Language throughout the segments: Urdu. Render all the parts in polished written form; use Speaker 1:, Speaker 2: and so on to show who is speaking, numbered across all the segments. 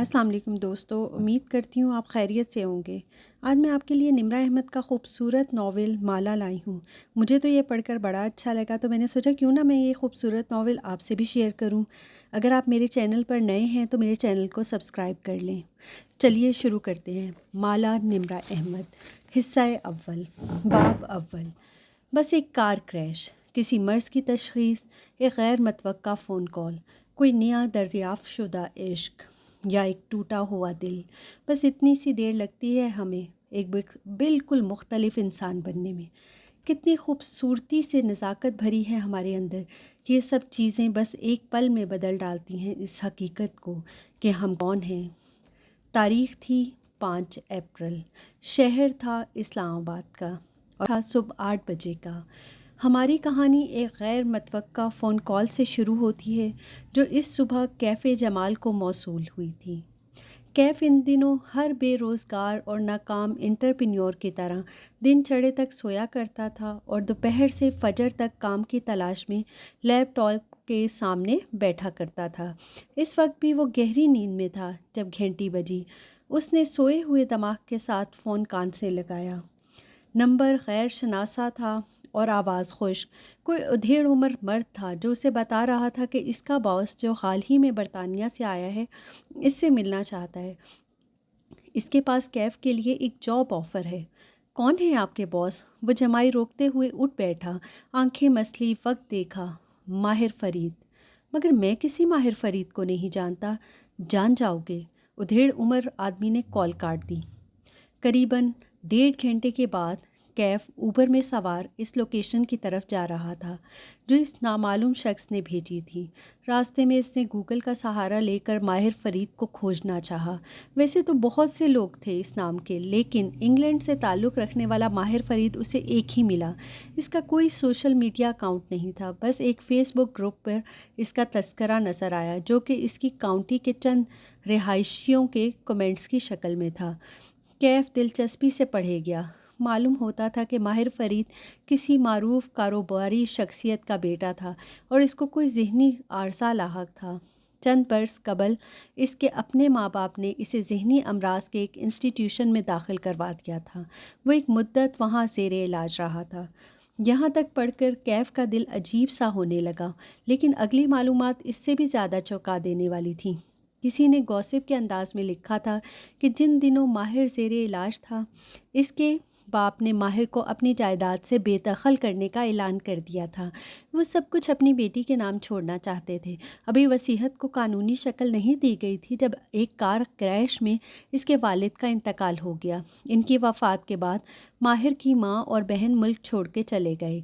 Speaker 1: السلام علیکم دوستو، امید کرتی ہوں آپ خیریت سے ہوں گے۔ آج میں آپ کے لیے نمرہ احمد کا خوبصورت ناول مالا لائی ہوں۔ مجھے تو یہ پڑھ کر بڑا اچھا لگا، تو میں نے سوچا کیوں نہ میں یہ خوبصورت ناول آپ سے بھی شیئر کروں۔ اگر آپ میرے چینل پر نئے ہیں تو میرے چینل کو سبسکرائب کر لیں۔ چلیے شروع کرتے ہیں۔ مالا نمرہ احمد، حصہ اول، باب اول۔ بس ایک کار کریش، کسی مرض کی تشخیص، ایک غیر متوقع فون کال، کوئی نیا دریافت شدہ عشق یا ایک ٹوٹا ہوا دل، بس اتنی سی دیر لگتی ہے ہمیں ایک بالکل مختلف انسان بننے میں۔ کتنی خوبصورتی سے نزاکت بھری ہے ہمارے اندر، یہ سب چیزیں بس ایک پل میں بدل ڈالتی ہیں اس حقیقت کو کہ ہم کون ہیں۔ تاریخ تھی 5 اپریل، شہر تھا اسلام آباد کا، اور تھا صبح 8 بجے کا۔ ہماری کہانی ایک غیر متوقع فون کال سے شروع ہوتی ہے جو اس صبح کیفے جمال کو موصول ہوئی تھی۔ کیف ان دنوں ہر بے روزگار اور ناکام انٹرپرینیور کی طرح دن چڑھے تک سویا کرتا تھا اور دوپہر سے فجر تک کام کی تلاش میں لیپ ٹاپ کے سامنے بیٹھا کرتا تھا۔ اس وقت بھی وہ گہری نیند میں تھا جب گھنٹی بجی۔ اس نے سوئے ہوئے دماغ کے ساتھ فون کان سے لگایا۔ نمبر غیر شناسا تھا اور آواز خشک۔ کوئی ادھیڑ عمر مرد تھا جو اسے بتا رہا تھا کہ اس کا باس جو حال ہی میں برطانیہ سے آیا ہے اس سے ملنا چاہتا ہے۔ اس کے پاس کیف کے لیے ایک جاب آفر ہے۔ کون ہے آپ کے باس؟ وہ جمائی روکتے ہوئے اٹھ بیٹھا، آنکھیں مسلی، وقت دیکھا۔ ماہر فرید۔ مگر میں کسی ماہر فرید کو نہیں جانتا۔ جان جاؤ گے۔ ادھیڑ عمر آدمی نے کال کاٹ دی۔ قریباً 1.5 گھنٹے کے بعد کیف اوبر میں سوار اس لوکیشن کی طرف جا رہا تھا جو اس نامعلوم شخص نے بھیجی تھی۔ راستے میں اس نے گوگل کا سہارا لے کر ماہر فرید کو کھوجنا چاہا۔ ویسے تو بہت سے لوگ تھے اس نام کے، لیکن انگلینڈ سے تعلق رکھنے والا ماہر فرید اسے ایک ہی ملا۔ اس کا کوئی سوشل میڈیا اکاؤنٹ نہیں تھا، بس ایک فیس بک گروپ پر اس کا تذکرہ نظر آیا جو کہ اس کی کاؤنٹی کے چند رہائشیوں کے کمنٹس کی شکل میں تھا۔ کیف دلچسپی سے پڑھے گیا۔ معلوم ہوتا تھا کہ ماہر فرید کسی معروف کاروباری شخصیت کا بیٹا تھا اور اس کو کوئی ذہنی عارضہ لاحق تھا۔ چند برس قبل اس کے اپنے ماں باپ نے اسے ذہنی امراض کے ایک انسٹیٹیوشن میں داخل کروا دیا تھا۔ وہ ایک مدت وہاں زیر علاج رہا تھا۔ یہاں تک پڑھ کر کیف کا دل عجیب سا ہونے لگا، لیکن اگلی معلومات اس سے بھی زیادہ چونکا دینے والی تھیں۔ کسی نے گوسپ کے انداز میں لکھا تھا کہ جن دنوں ماہر زیر علاج تھا، اس کے باپ نے ماہر کو اپنی جائیداد سے بے دخل کرنے کا اعلان کر دیا تھا۔ وہ سب کچھ اپنی بیٹی کے نام چھوڑنا چاہتے تھے۔ ابھی وصیت کو قانونی شکل نہیں دی گئی تھی جب ایک کار کریش میں اس کے والد کا انتقال ہو گیا۔ ان کی وفات کے بعد ماہر کی ماں اور بہن ملک چھوڑ کے چلے گئے،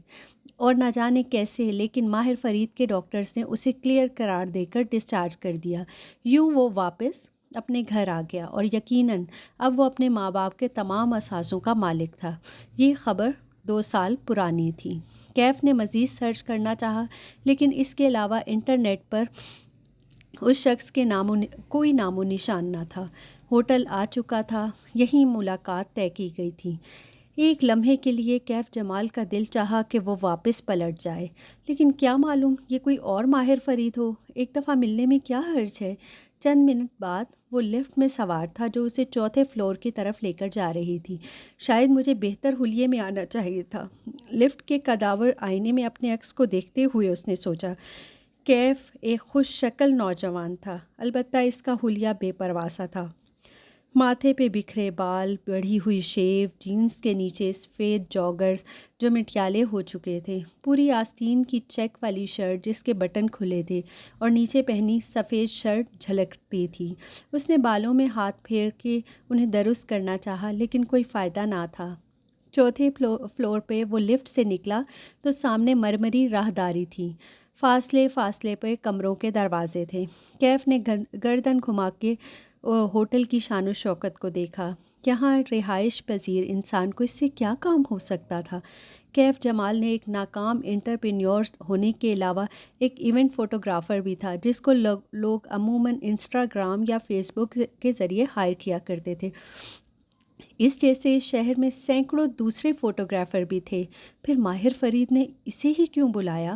Speaker 1: اور نہ جانے کیسے، لیکن ماہر فرید کے ڈاکٹرز نے اسے کلیئر قرار دے کر ڈسچارج کر دیا۔ یوں وہ واپس اپنے گھر آ گیا، اور یقیناً اب وہ اپنے ماں باپ کے تمام اثاثوں کا مالک تھا۔ یہ خبر 2 سال پرانی تھی۔ کیف نے مزید سرچ کرنا چاہا، لیکن اس کے علاوہ انٹرنیٹ پر اس شخص کے کوئی نام و نشان نہ تھا۔ ہوٹل آ چکا تھا، یہیں ملاقات طے کی گئی تھی۔ ایک لمحے کے لیے کیف جمال کا دل چاہا کہ وہ واپس پلٹ جائے، لیکن کیا معلوم یہ کوئی اور ماہر فرید ہو۔ ایک دفعہ ملنے میں کیا حرج ہے۔ چند منٹ بعد وہ لفٹ میں سوار تھا جو اسے 4تھے فلور کی طرف لے کر جا رہی تھی۔ شاید مجھے بہتر حلیے میں آنا چاہیے تھا، لفٹ کے کداور آئینے میں اپنے عکس کو دیکھتے ہوئے اس نے سوچا۔ کیف ایک خوش شکل نوجوان تھا، البتہ اس کا حلیہ بے پرواہ سا تھا۔ ماتھے پہ بکھرے بال، بڑھی ہوئی شیو، جینز کے نیچے سفید جاگرز جو مٹیالے ہو چکے تھے، پوری آستین کی چیک والی شرٹ جس کے بٹن کھلے تھے، اور نیچے پہنی سفید شرٹ جھلکتی تھی۔ اس نے بالوں میں ہاتھ پھیر کے انہیں درست کرنا چاہا، لیکن کوئی فائدہ نہ تھا۔ 4تھے فلور پہ وہ لفٹ سے نکلا تو سامنے مرمری راہداری تھی۔ فاصلے فاصلے پہ کمروں کے دروازے تھے۔ کیف نے گردن گھما کے ہوٹل کی شان و شوکت کو دیکھا۔ یہاں رہائش پذیر انسان کو اس سے کیا کام ہو سکتا تھا؟ کیف جمال نے ایک ناکام انٹرپرینیور ہونے کے علاوہ ایک ایونٹ فوٹوگرافر بھی تھا جس کو لوگ عموماً انسٹاگرام یا فیس بک کے ذریعے ہائر کیا کرتے تھے۔ اس جیسے اس شہر میں سینکڑوں دوسرے فوٹوگرافر بھی تھے، پھر ماہر فرید نے اسے ہی کیوں بلایا؟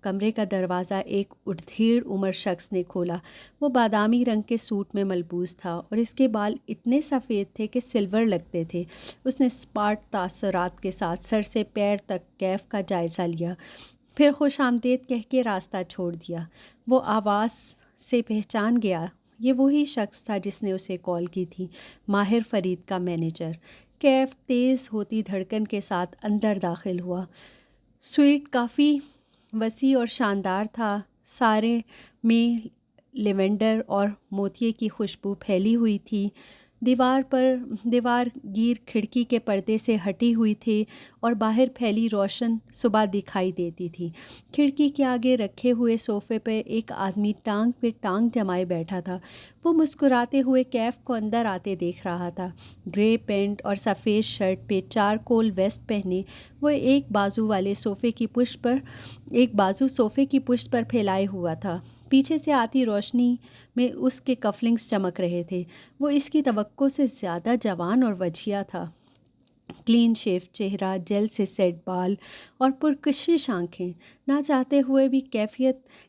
Speaker 1: کمرے کا دروازہ ایک اڑدھیڑ عمر شخص نے کھولا۔ وہ بادامی رنگ کے سوٹ میں ملبوس تھا اور اس کے بال اتنے سفید تھے کہ سلور لگتے تھے۔ اس نے اسپاٹ تاثرات کے ساتھ سر سے پیر تک کیف کا جائزہ لیا، پھر خوش آمدید کہہ کے راستہ چھوڑ دیا۔ وہ آواز سے پہچان گیا، یہ وہی شخص تھا جس نے اسے کال کی تھی، ماہر فرید کا مینیجر۔ کیف تیز ہوتی دھڑکن کے ساتھ اندر داخل ہوا۔ سوئٹ کافی وسیع اور شاندار تھا، سارے میں لیونڈر اور موتیے کی خوشبو پھیلی ہوئی تھی۔ دیوار گیر کھڑکی کے پردے سے ہٹی ہوئی تھی اور باہر پھیلی روشن صبح دکھائی دیتی تھی۔ کھڑکی کے آگے رکھے ہوئے صوفے پہ ایک آدمی ٹانگ پہ ٹانگ جمائے بیٹھا تھا۔ وہ مسکراتے ہوئے کیف کو اندر آتے دیکھ رہا تھا۔ گرے پینٹ اور سفید شرٹ پہ چارکول ویسٹ پہنے وہ ایک بازو صوفے کی پشت پر پھیلائے ہوا تھا۔ پیچھے سے آتی روشنی میں اس کے کفلنگز چمک رہے تھے۔ وہ اس کی توقع سے زیادہ جوان اور وجیہ تھا۔ کلین شیف چہرہ، جیل سے سیٹ بال اور پرکشش آنکھیں۔ نہ چاہتے ہوئے بھی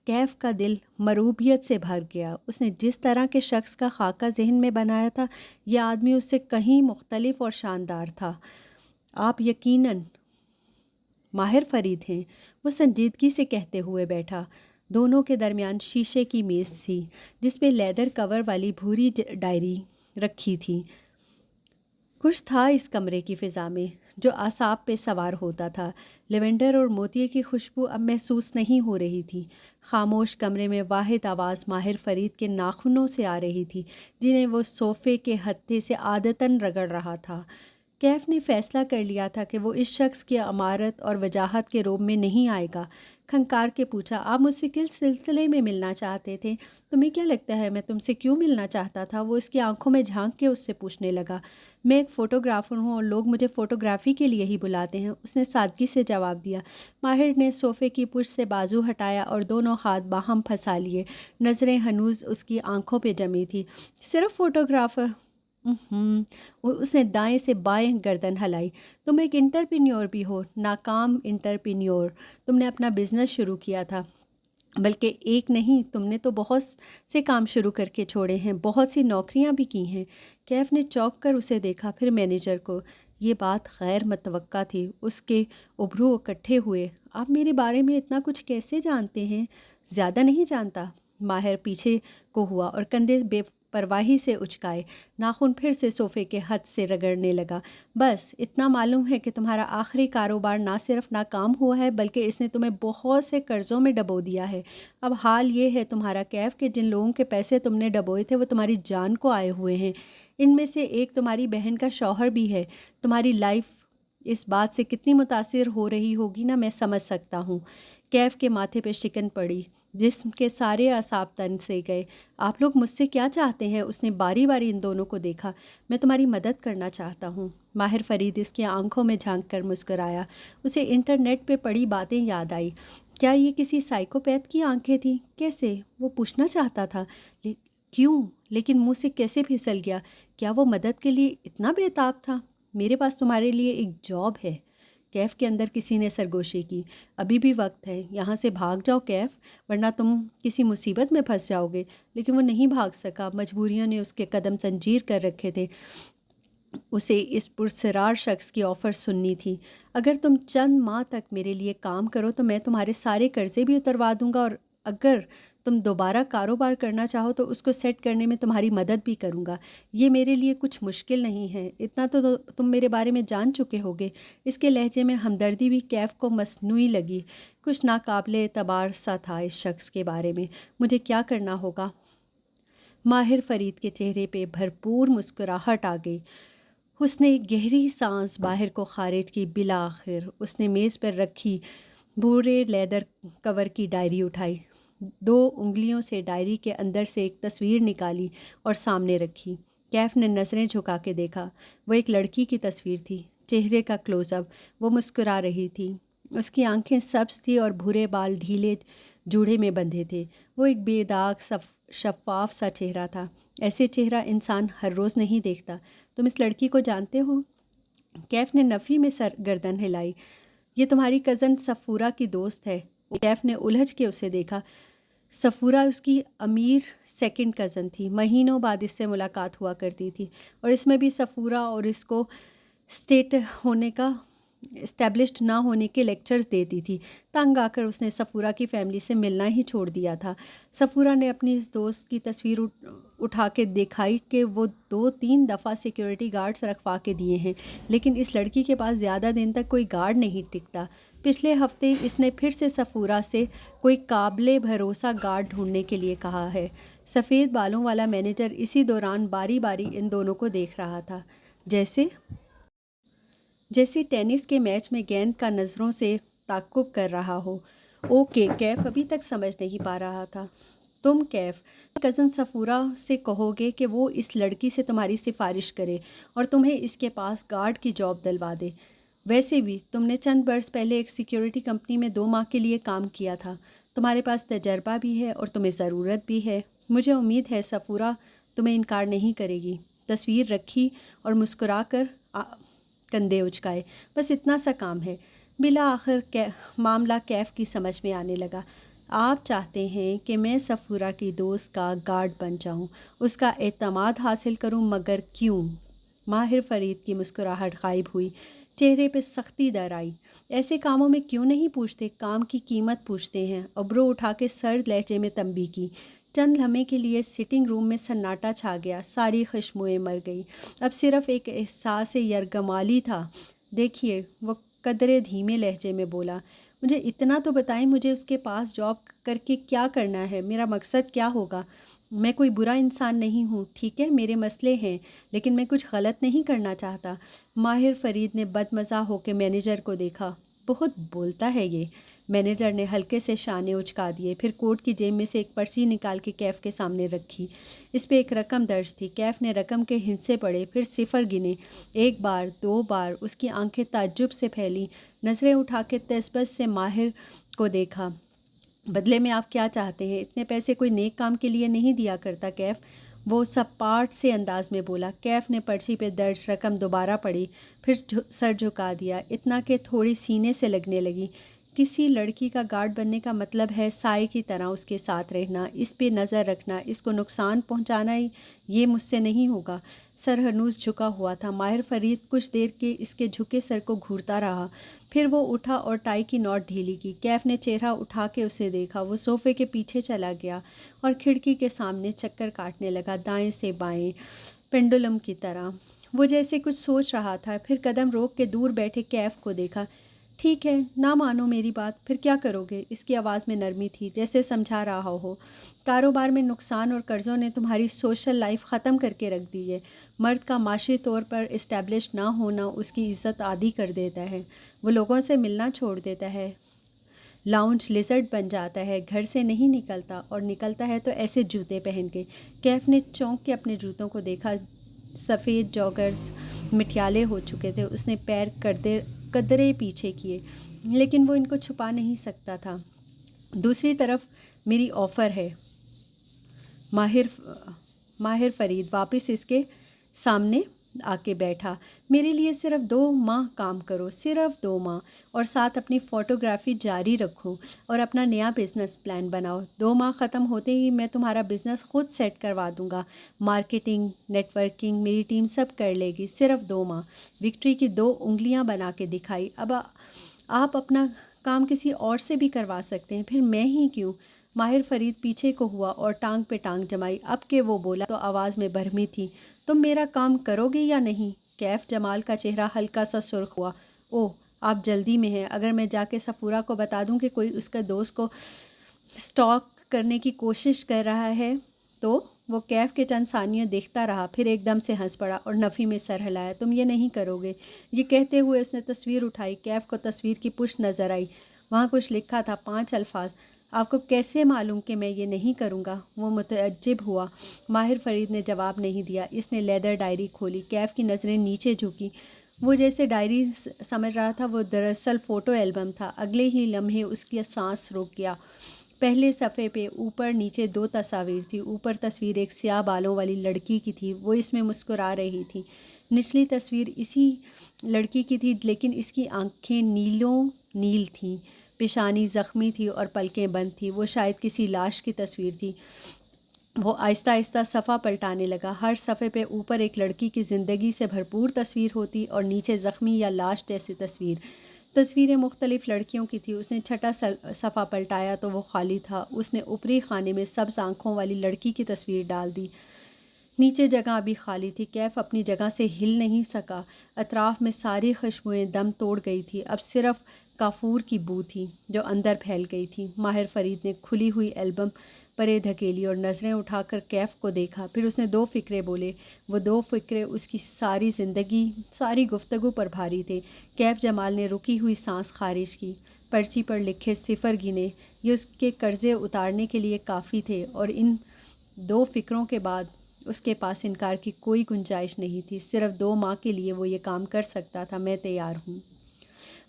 Speaker 1: کیف کا دل مروبیت سے بھر گیا۔ اس نے جس طرح کے شخص کا خاکہ ذہن میں بنایا تھا، یہ آدمی اس سے کہیں مختلف اور شاندار تھا۔ آپ یقیناً ماہر فرید ہیں، وہ سنجیدگی سے کہتے ہوئے بیٹھا۔ دونوں کے درمیان شیشے کی میز تھی جس پہ لیدر کور والی بھوری ڈائری رکھی تھی۔ کچھ تھا اس کمرے کی فضا میں جو اعصاب پہ سوار ہوتا تھا۔ لیونڈر اور موتیے کی خوشبو اب محسوس نہیں ہو رہی تھی۔ خاموش کمرے میں واحد آواز ماہر فرید کے ناخنوں سے آ رہی تھی، جنہیں وہ صوفے کے ہتھے سے عادتاً رگڑ رہا تھا۔ کیف نے فیصلہ کر لیا تھا کہ وہ اس شخص کی امارت اور وجاہت کے روب میں نہیں آئے گا۔ کھنکار کے پوچھا، آپ مجھ سے کس سلسلے میں ملنا چاہتے تھے؟ تمہیں کیا لگتا ہے میں تم سے کیوں ملنا چاہتا تھا؟ وہ اس کی آنکھوں میں جھانک کے اس سے پوچھنے لگا۔ میں ایک فوٹوگرافر ہوں اور لوگ مجھے فوٹوگرافی کے لیے ہی بلاتے ہیں، اس نے سادگی سے جواب دیا۔ ماہر نے صوفے کی پشت سے بازو ہٹایا اور دونوں ہاتھ باہم پھنسا لیے۔ نظریں ہنوز اس کی آنکھوں پہ جمی تھی۔ صرف فوٹوگرافر؟ اس نے دائیں سے بائیں گردن ہلائی۔ تم ایک انٹرپرینیور بھی ہو، ناکام انٹرپرینیور۔ تم نے اپنا بزنس شروع کیا تھا، بلکہ ایک نہیں، تم نے تو بہت سے کام شروع کر کے چھوڑے ہیں، بہت سی نوکریاں بھی کی ہیں۔ کیف نے چونک کر اسے دیکھا، پھر مینیجر کو۔ یہ بات غیر متوقع تھی۔ اس کے ابرو اکٹھے ہوئے۔ آپ میرے بارے میں اتنا کچھ کیسے جانتے ہیں؟ زیادہ نہیں جانتا۔ ماہر پیچھے کو ہوا اور کندھے بے پرواہی سے اچکائے، ناخن پھر سے صوفے کے ہتھ سے رگڑنے لگا۔ بس اتنا معلوم ہے کہ تمہارا آخری کاروبار نہ صرف ناکام ہوا ہے، بلکہ اس نے تمہیں بہت سے قرضوں میں ڈبو دیا ہے۔ اب حال یہ ہے تمہارا کیف کہ جن لوگوں کے پیسے تم نے ڈبوئے تھے وہ تمہاری جان کو آئے ہوئے ہیں۔ ان میں سے ایک تمہاری بہن کا شوہر بھی ہے۔ تمہاری لائف اس بات سے کتنی متاثر ہو رہی ہوگی نا، میں سمجھ سکتا ہوں۔ کیف کے ماتھے پہ شکن پڑی، جسم کے سارے اعصاب تن سے گئے۔ آپ لوگ مجھ سے کیا چاہتے ہیں؟ اس نے باری باری ان دونوں کو دیکھا۔ میں تمہاری مدد کرنا چاہتا ہوں۔ ماہر فرید اس کی آنکھوں میں جھانک کر مسکرایا۔ اسے انٹرنیٹ پہ پڑھی باتیں یاد آئی۔ کیا یہ کسی سائیکوپیتھ کی آنکھیں تھیں؟ کیسے؟ وہ پوچھنا چاہتا تھا، کیوں؟ لیکن منہ سے کیسے پھسل گیا۔ کیا وہ مدد کے لیے اتنا بے تاب تھا؟ میرے پاس تمہارے لیے ایک جاب ہے۔ کیف کے اندر کسی نے سرگوشی کی۔ ابھی بھی وقت ہے، یہاں سے بھاگ جاؤ کیف، ورنہ تم کسی مصیبت میں پھنس جاؤ گے۔ لیکن وہ نہیں بھاگ سکا، مجبوریوں نے اس کے قدم زنجیر کر رکھے تھے۔ اسے اس پرسرار شخص کی آفر سننی تھی۔ اگر تم چند ماہ تک میرے لیے کام کرو تو میں تمہارے سارے قرضے بھی اتروا دوں گا، اور اگر تم دوبارہ کاروبار کرنا چاہو تو اس کو سیٹ کرنے میں تمہاری مدد بھی کروں گا۔ یہ میرے لیے کچھ مشکل نہیں ہے، اتنا تو تم میرے بارے میں جان چکے ہوگے۔ اس کے لہجے میں ہمدردی بھی کیف کو مصنوعی لگی، کچھ ناقابل اعتبار سا تھا اس شخص کے بارے میں۔ مجھے کیا کرنا ہوگا؟ ماہر فرید کے چہرے پہ بھرپور مسکراہٹ آ گئی۔ اس نے گہری سانس باہر کو خارج کی۔ بالآخر اس نے میز پر رکھی بھورے لیدر کور کی ڈائری اٹھائی، 2 انگلیوں سے ڈائری کے اندر سے ایک تصویر نکالی اور سامنے رکھی۔ کیف نے نظریں جھکا کے دیکھا۔ وہ ایک لڑکی کی تصویر تھی، چہرے کا کلوز اپ۔ وہ مسکرا رہی تھی، اس کی آنکھیں سبز تھی اور بھورے بال ڈھیلے جوڑے میں بندھے تھے۔ وہ ایک بے داغ شفاف سا چہرہ تھا۔ ایسے چہرہ انسان ہر روز نہیں دیکھتا۔ تم اس لڑکی کو جانتے ہو؟ کیف نے نفی میں سر گردن ہلائی۔ یہ تمہاری کزن صفورہ کی دوست ہے۔ کیف نے الجھ کے اسے دیکھا۔ صفورہ اس کی امیر سیکنڈ کزن تھی، مہینوں بعد اس سے ملاقات ہوا کرتی تھی، اور اس میں بھی صفورہ اور اس کو اسٹیبلشڈ نہ ہونے کے لیکچرز دیتی تھی۔ تنگ آ کر اس نے صفورہ کی فیملی سے ملنا ہی چھوڑ دیا تھا۔ صفورہ نے اپنی اس دوست کی تصویر اٹھا کے دکھائی کہ وہ 2-3 دفعہ سیکیورٹی گارڈز رکھوا کے دیے ہیں، لیکن اس لڑکی کے پاس زیادہ دن تک کوئی گارڈ نہیں ٹکتا۔ پچھلے ہفتے اس نے پھر سے صفورہ سے کوئی قابل بھروسہ گارڈ ڈھونڈنے کے لیے کہا ہے۔ سفید بالوں والا مینیجر اسی دوران باری باری ان دونوں کو دیکھ رہا تھا، جیسے ٹینس کے میچ میں گیند کا نظروں سے تعقب کر رہا ہو۔ اوکے، کیف ابھی تک سمجھ نہیں پا رہا تھا۔ تم کیف کزن صفورہ سے کہو گے کہ وہ اس لڑکی سے تمہاری سفارش کرے اور تمہیں اس کے پاس گارڈ کی جاب دلوا دے۔ ویسے بھی تم نے چند برس پہلے ایک سیکیورٹی کمپنی میں 2 ماہ کے لیے کام کیا تھا، تمہارے پاس تجربہ بھی ہے اور تمہیں ضرورت بھی ہے۔ مجھے امید ہے صفورہ تمہیں انکار نہیں کرے گی۔ تصویر رکھی اور مسکرا کر کندھے اچکائے۔ بس اتنا سا کام ہے۔ بالآخر معاملہ کیف کی سمجھ میں آنے لگا۔ آپ چاہتے ہیں کہ میں صفورہ کی دوست کا گارڈ بن جاؤں، اس کا اعتماد حاصل کروں، مگر کیوں؟ ماہر فرید کی مسکراہٹ غائب ہوئی، چہرے پہ سختی در آئی۔ ایسے کاموں میں کیوں نہیں پوچھتے، کام کی قیمت پوچھتے ہیں۔ ابرو اٹھا کے سرد لہجے میں تنبیہ کی۔ چند لمحے کے لیے سٹنگ روم میں سناٹا چھا گیا، ساری خوشبوئیں مر گئی، اب صرف ایک احساس یرغمالی تھا۔ دیکھیے، وہ قدرے دھیمے لہجے میں بولا، مجھے اتنا تو بتائیں، مجھے اس کے پاس جاب کر کے کیا کرنا ہے؟ میرا مقصد کیا ہوگا؟ میں کوئی برا انسان نہیں ہوں، ٹھیک ہے، میرے مسئلے ہیں، لیکن میں کچھ غلط نہیں کرنا چاہتا۔ ماہر فرید نے بدمزہ ہو کے مینیجر کو دیکھا۔ بہت بولتا ہے یہ۔ مینیجر نے ہلکے سے شانے اچکا دیے، پھر کوٹ کی جیب میں سے ایک پرچی نکال کے کیف کے سامنے رکھی۔ اس پہ ایک رقم درج تھی۔ کیف نے رقم کے ہندسے پڑھے، پھر صفر گنے۔ 1 بار، 2 بار، اس کی آنکھیں تعجب سے پھیلیں، نظریں اٹھا کے تذبذب سے ماہر کو دیکھا۔ بدلے میں آپ کیا چاہتے ہیں؟ اتنے پیسے کوئی نیک کام کے لیے نہیں دیا کرتا کیف، وہ سپاٹ سے انداز میں بولا۔ کیف نے پرچی پہ درج رقم دوبارہ پڑھی، پھر سر جھکا دیا، اتنا کہ تھوڑی سینے سے لگنے لگی۔ کسی لڑکی کا گارڈ بننے کا مطلب ہے سائے کی طرح اس کے ساتھ رہنا، اس پہ نظر رکھنا، اس کو نقصان پہنچانا۔ یہ مجھ سے نہیں ہوگا۔ سر ہنوز جھکا ہوا تھا۔ ماہر فرید کچھ دیر کے اس کے جھکے سر کو گھورتا رہا، پھر وہ اٹھا اور ٹائی کی نوٹ ڈھیلی کی۔ کیف نے چہرہ اٹھا کے اسے دیکھا۔ وہ صوفے کے پیچھے چلا گیا اور کھڑکی کے سامنے چکر کاٹنے لگا، دائیں سے بائیں، پینڈولم کی طرح۔ وہ جیسے کچھ سوچ رہا تھا، پھر قدم روک کے دور بیٹھے کیف کو دیکھا۔ ٹھیک ہے، نہ مانو میری بات، پھر کیا کرو گے؟ اس کی آواز میں نرمی تھی، جیسے سمجھا رہا ہو۔ کاروبار میں نقصان اور قرضوں نے تمہاری سوشل لائف ختم کر کے رکھ دی ہے۔ مرد کا معاشی طور پر اسٹیبلش نہ ہونا اس کی عزت عادی کر دیتا ہے، وہ لوگوں سے ملنا چھوڑ دیتا ہے، لاؤنج لیزرڈ بن جاتا ہے، گھر سے نہیں نکلتا، اور نکلتا ہے تو ایسے جوتے پہن کے۔ کیف نے چونک کے اپنے جوتوں کو دیکھا، سفید جاگرز مٹیالے ہو چکے تھے۔ اس نے پیر قدرے پیچھے کیے، لیکن وہ ان کو چھپا نہیں سکتا تھا۔ دوسری طرف میری آفر ہے۔ ماہر فرید واپس اس کے سامنے آ کے بیٹھا۔ میرے لیے صرف 2 ماہ کام کرو، صرف 2 ماہ، اور ساتھ اپنی فوٹوگرافی جاری رکھو اور اپنا نیا بزنس پلان بناؤ۔ 2 ماہ ختم ہوتے ہی میں تمہارا بزنس خود سیٹ کروا دوں گا، مارکیٹنگ، نیٹ ورکنگ میری ٹیم سب کر لے گی۔ صرف 2 ماہ۔ وکٹری کی 2 انگلیاں بنا کے دکھائی۔ اب آپ اپنا کام کسی اور سے بھی کروا سکتے ہیں، پھر میں ہی کیوں؟ ماہر فرید پیچھے کو ہوا اور ٹانگ پہ ٹانگ جمائی۔ اب کہ وہ بولا تو آواز میں برہمی تھی، تم میرا کام کرو گے یا نہیں؟ کیف جمال کا چہرہ ہلکا سا سرخ ہوا۔ اوہ، آپ جلدی میں ہیں؟ اگر میں جا کے صفورہ کو بتا دوں کہ کوئی اس کے دوست کو سٹاک کرنے کی کوشش کر رہا ہے تو؟ وہ کیف کے چند ثانیے دیکھتا رہا، پھر ایک دم سے ہنس پڑا اور نفی میں سر ہلایا۔ تم یہ نہیں کرو گے؟ یہ کہتے ہوئے اس نے تصویر اٹھائی۔ کیف کو تصویر کی پشت نظر آئی، وہاں کچھ لکھا تھا، 5 الفاظ۔ آپ کو کیسے معلوم کہ میں یہ نہیں کروں گا؟ وہ متعجب ہوا۔ ماہر فرید نے جواب نہیں دیا۔ اس نے لیدر ڈائری کھولی۔ کیف کی نظریں نیچے جھکی۔ وہ جیسے ڈائری سمجھ رہا تھا، وہ دراصل فوٹو البم تھا۔ اگلے ہی لمحے اس کی سانس رک گیا۔ پہلے صفحے پہ اوپر نیچے 2 تصاویر تھی۔ اوپر تصویر ایک سیاہ بالوں والی لڑکی کی تھی، وہ اس میں مسکرا رہی تھی۔ نچلی تصویر اسی لڑکی کی تھی، لیکن اس کی آنکھیں نیلوں نیل تھیں، پیشانی زخمی تھی اور پلکیں بند تھیں۔ وہ شاید کسی لاش کی تصویر تھی۔ وہ آہستہ آہستہ صفحہ پلٹانے لگا۔ ہر صفحے پہ اوپر ایک لڑکی کی زندگی سے بھرپور تصویر ہوتی اور نیچے زخمی یا لاش جیسی تصویر۔ تصویریں مختلف لڑکیوں کی تھیں۔ اس نے چھٹا صفحہ پلٹایا تو وہ خالی تھا۔ اس نے اوپری خانے میں سبز آنکھوں والی لڑکی کی تصویر ڈال دی۔ نیچے جگہ ابھی خالی تھی۔ کیف اپنی جگہ سے ہل نہیں سکا۔ اطراف میں ساری خوشبوئیں دم توڑ گئی تھی۔ اب صرف کافور کی بو تھی جو اندر پھیل گئی تھی۔ ماہر فرید نے کھلی ہوئی البم پرے دھکیلی اور نظریں اٹھا کر کیف کو دیکھا۔ پھر اس نے دو فقرے بولے۔ وہ دو فقرے اس کی ساری زندگی، ساری گفتگو پر بھاری تھے۔ کیف جمال نے رکی ہوئی سانس خارج کی، پرچی پر لکھے صفر گنے۔ یہ اس کے قرضے اتارنے کے لیے کافی تھے، اور ان دو فقروں کے بعد اس کے پاس انکار کی کوئی گنجائش نہیں تھی۔ صرف 2 ماہ کے لیے وہ یہ کام کر سکتا تھا۔ میں تیار ہوں۔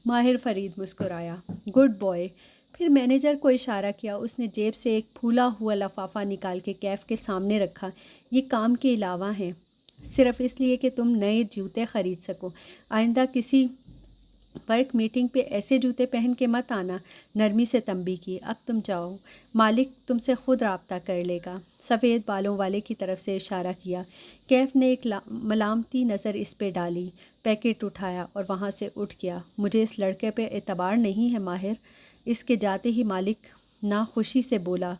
Speaker 1: ماہر فرید مسکرایا۔ Good boy. پھر مینیجر کو اشارہ کیا۔ اس نے جیب سے ایک پھولا ہوا لفافہ نکال کے کیف کے سامنے رکھا۔ یہ کام کے علاوہ ہیں، صرف اس لیے کہ تم نئے جوتے خرید سکو۔ آئندہ کسی ورک میٹنگ پہ ایسے جوتے پہن کے مت آنا۔ نرمی سے تنبیہ کی۔ اب تم جاؤ، مالک تم سے خود رابطہ کر لے گا۔ سفید بالوں والے کی طرف سے اشارہ کیا۔ کیف نے ایک ملامتی نظر اس پہ ڈالی، پیکٹ اٹھایا اور وہاں سے اٹھ گیا۔ مجھے اس لڑکے پہ اعتبار نہیں ہے ماہر۔ اس کے جاتے ہی مالک ناخوشی سے بولا۔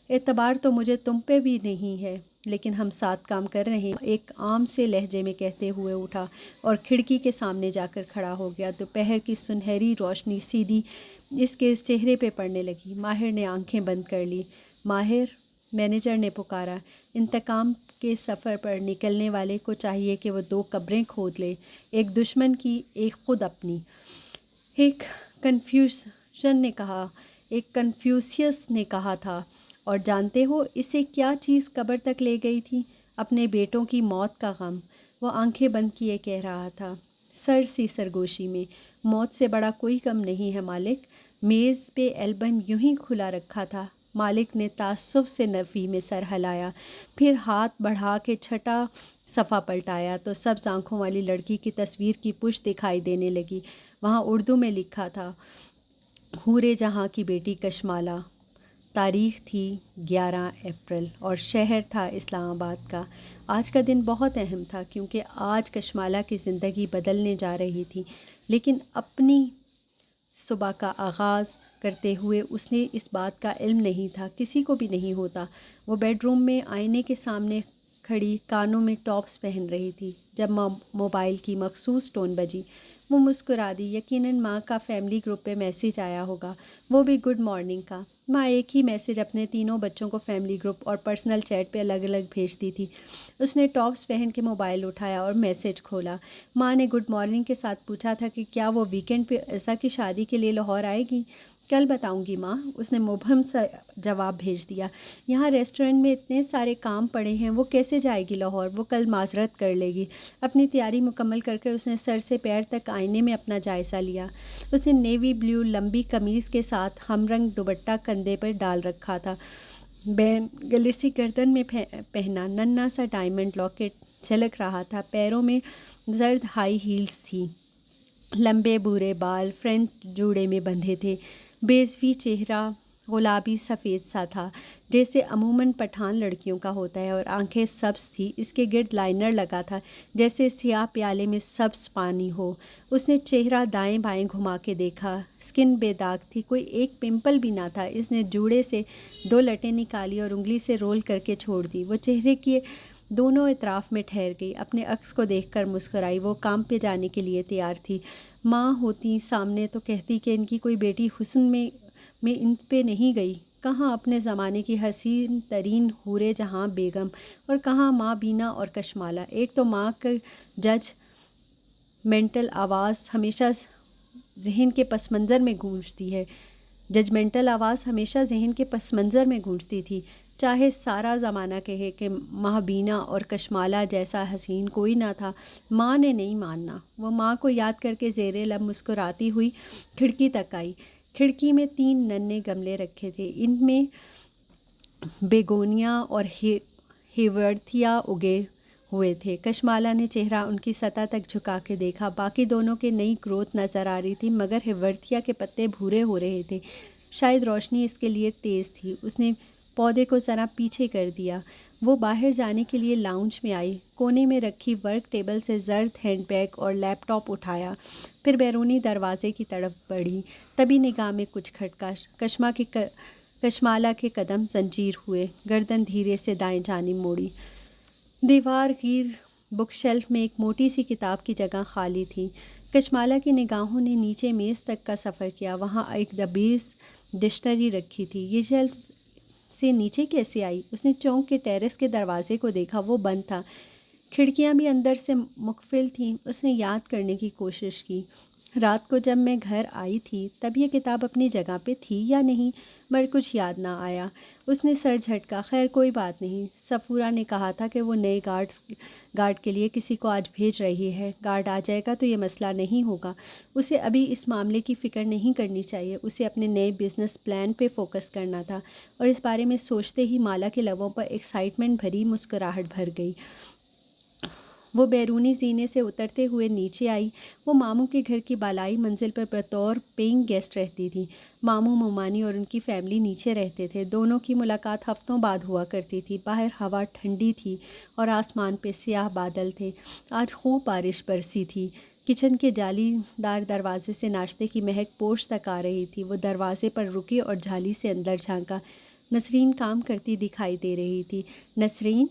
Speaker 1: اعتبار تو مجھے تم پہ بھی نہیں ہے، لیکن ہم ساتھ کام کر رہے ہیں، ایک عام سے لہجے میں کہتے ہوئے اٹھا اور کھڑکی کے سامنے جا کر کھڑا ہو گیا۔ دوپہر کی سنہری روشنی سیدھی اس کے چہرے پہ پڑنے لگی۔ ماہر نے آنکھیں بند کر لی۔ ماہر، مینیجر نے پکارا۔ انتقام کے سفر پر نکلنے والے کو چاہیے کہ وہ 2 قبریں کھود لے، ایک دشمن کی، ایک خود اپنی۔ ایک کنفیوشیس نے کہا تھا، اور جانتے ہو اسے کیا چیز قبر تک لے گئی تھی؟ اپنے بیٹوں کی موت کا غم۔ وہ آنکھیں بند کیے کہہ رہا تھا، سر سی سرگوشی میں، موت سے بڑا کوئی غم نہیں ہے مالک۔ میز پہ البم یوں ہی کھلا رکھا تھا۔ مالک نے تعصب سے نفی میں سر ہلایا، پھر ہاتھ بڑھا کے چھٹا صفحہ پلٹایا تو سبز آنکھوں والی لڑکی کی تصویر کی پشت دکھائی دینے لگی۔ وہاں اردو میں لکھا تھا، حورِ جہاں کی بیٹی کشمالہ۔ تاریخ تھی 11 اپریل اور شہر تھا اسلام آباد کا۔ آج کا دن بہت اہم تھا، کیونکہ آج کشمالہ کی زندگی بدلنے جا رہی تھی، لیکن اپنی صبح کا آغاز کرتے ہوئے اس نے اس بات کا علم نہیں تھا، کسی کو بھی نہیں ہوتا۔ وہ بیڈ روم میں آئینے کے سامنے کھڑی کانوں میں ٹاپس پہن رہی تھی جب موبائل کی مخصوص ٹون بجی۔ وہ مسکرا دی۔ یقیناً ماں کا فیملی گروپ پہ میسیج آیا ہوگا، وہ بھی گڈ مارننگ کا۔ ماں ایک ہی میسیج اپنے تینوں بچوں کو فیملی گروپ اور پرسنل چیٹ پہ الگ الگ بھیجتی تھی۔ اس نے ٹاپس پہن کے موبائل اٹھایا اور میسیج کھولا۔ ماں نے گڈ مارننگ کے ساتھ پوچھا تھا کہ کیا وہ ویکینڈ پہ عزا کی شادی کے لیے لاہور آئے گی؟ کل بتاؤں گی ماں، اس نے مبہم سا جواب بھیج دیا۔ یہاں ریسٹورنٹ میں اتنے سارے کام پڑے ہیں، وہ کیسے جائے گی لاہور؟ وہ کل معذرت کر لے گی۔ اپنی تیاری مکمل کر کے اس نے سر سے پیر تک آئینے میں اپنا جائزہ لیا۔ اس نے نیوی بلیو لمبی قمیض کے ساتھ ہم رنگ دوپٹہ کندھے پر ڈال رکھا تھا، گلے سے گردن میں پہنا ننھا سا ڈائمنڈ لاکٹ جھلک رہا تھا۔ پیروں میں زرد ہائی ہیلز تھی۔ لمبے بھورے بال فرنٹ جوڑے میں بندھے تھے۔ بیضوی چہرہ گلابی سفید سا تھا، جیسے عموماً پٹھان لڑکیوں کا ہوتا ہے، اور آنکھیں سبز تھی۔ اس کے گرد لائنر لگا تھا، جیسے سیاہ پیالے میں سبز پانی ہو۔ اس نے چہرہ دائیں بائیں گھما کے دیکھا۔ سکن بے داغ تھی، کوئی ایک پمپل بھی نہ تھا۔ اس نے جوڑے سے 2 لٹیں نکالی اور انگلی سے رول کر کے چھوڑ دی۔ وہ چہرے کے دونوں اطراف میں ٹھہر گئی، اپنے عکس کو دیکھ کر مسکرائی۔ وہ کام پہ جانے کے لیے تیار تھی۔ ماں ہوتی سامنے تو کہتی کہ ان کی کوئی بیٹی حسن میں ان پہ نہیں گئی۔ کہاں اپنے زمانے کی حسین ترین حورِ جہاں بیگم، اور کہاں ماں بینا اور کشمالہ۔ ایک تو ماں کا جج مینٹل آواز ہمیشہ ذہن کے پس منظر میں گونجتی ہے، ججمنٹل آواز ہمیشہ ذہن کے پس منظر میں گونجتی تھی، چاہے سارا زمانہ کہے کہ ماں بینا اور کشمالہ جیسا حسین کوئی نہ تھا۔ ماں نے نہیں ماننا۔ وہ ماں کو یاد کر کے زیر لب مسکراتی ہوئی کھڑکی تک آئی۔ کھڑکی میں 3 ننھے گملے رکھے تھے، ان میں بیگونیا اور ہیورتھیا اگے ہوئے تھے۔ کشمالہ نے چہرہ ان کی سطح تک جھکا کے دیکھا۔ باقی دونوں کے نئی گروتھ نظر آ رہی تھی، مگر ہیورتھیا کے پتے بھورے ہو رہے تھے۔ شاید روشنی اس کے لیے تیز تھی۔ اس نے پودے کو ذرا پیچھے کر دیا۔ وہ باہر جانے کے لیے لاؤنج میں آئی، کونے میں رکھی ورک ٹیبل سے زرد ہینڈ بیگ اور لیپ ٹاپ اٹھایا، پھر بیرونی دروازے کی طرف بڑھی۔ تبھی نگاہ میں کچھ کھٹکا۔ کشمالہ کے قدم زنجیر ہوئے، گردن دھیرے سے دائیں جانب موڑی۔ دیوار گیر بک شیلف میں ایک موٹی سی کتاب کی جگہ خالی تھی۔ کشمالہ کی نگاہوں نے نیچے میز تک کا سفر کیا۔ وہاں ایک دبیز ڈکشنری رکھی تھی۔ یہ شیلف سے نیچے کیسے آئی؟ اس نے چونک کے ٹیرس کے دروازے کو دیکھا، وہ بند تھا۔ کھڑکیاں بھی اندر سے مقفل تھیں۔ اس نے یاد کرنے کی کوشش کی، رات کو جب میں گھر آئی تھی تب یہ کتاب اپنی جگہ پہ تھی یا نہیں، مگر کچھ یاد نہ آیا۔ اس نے سر جھٹکا۔ خیر کوئی بات نہیں، صفورہ نے کہا تھا کہ وہ نئے گارڈ کے لیے کسی کو آج بھیج رہی ہے۔ گارڈ آ جائے گا تو یہ مسئلہ نہیں ہوگا۔ اسے ابھی اس معاملے کی فکر نہیں کرنی چاہیے۔ اسے اپنے نئے بزنس پلان پہ فوکس کرنا تھا، اور اس بارے میں سوچتے ہی مالا کے لبوں پر ایکسائٹمنٹ بھری مسکراہٹ بھر گئی۔ وہ بیرونی زینے سے اترتے ہوئے نیچے آئی۔ وہ ماموں کے گھر کی بالائی منزل پر بطور پیئنگ گیسٹ رہتی تھی۔ ماموں مومانی اور ان کی فیملی نیچے رہتے تھے۔ دونوں کی ملاقات ہفتوں بعد ہوا کرتی تھی۔ باہر ہوا ٹھنڈی تھی اور آسمان پہ سیاہ بادل تھے۔ آج خوب بارش برسی تھی۔ کچن کے جالی دار دروازے سے ناشتے کی مہک پورچ تک آ رہی تھی۔ وہ دروازے پر رکی اور جھالی سے اندر جھانکا۔ نسرین کام کرتی دکھائی دے رہی تھی۔ نسرین،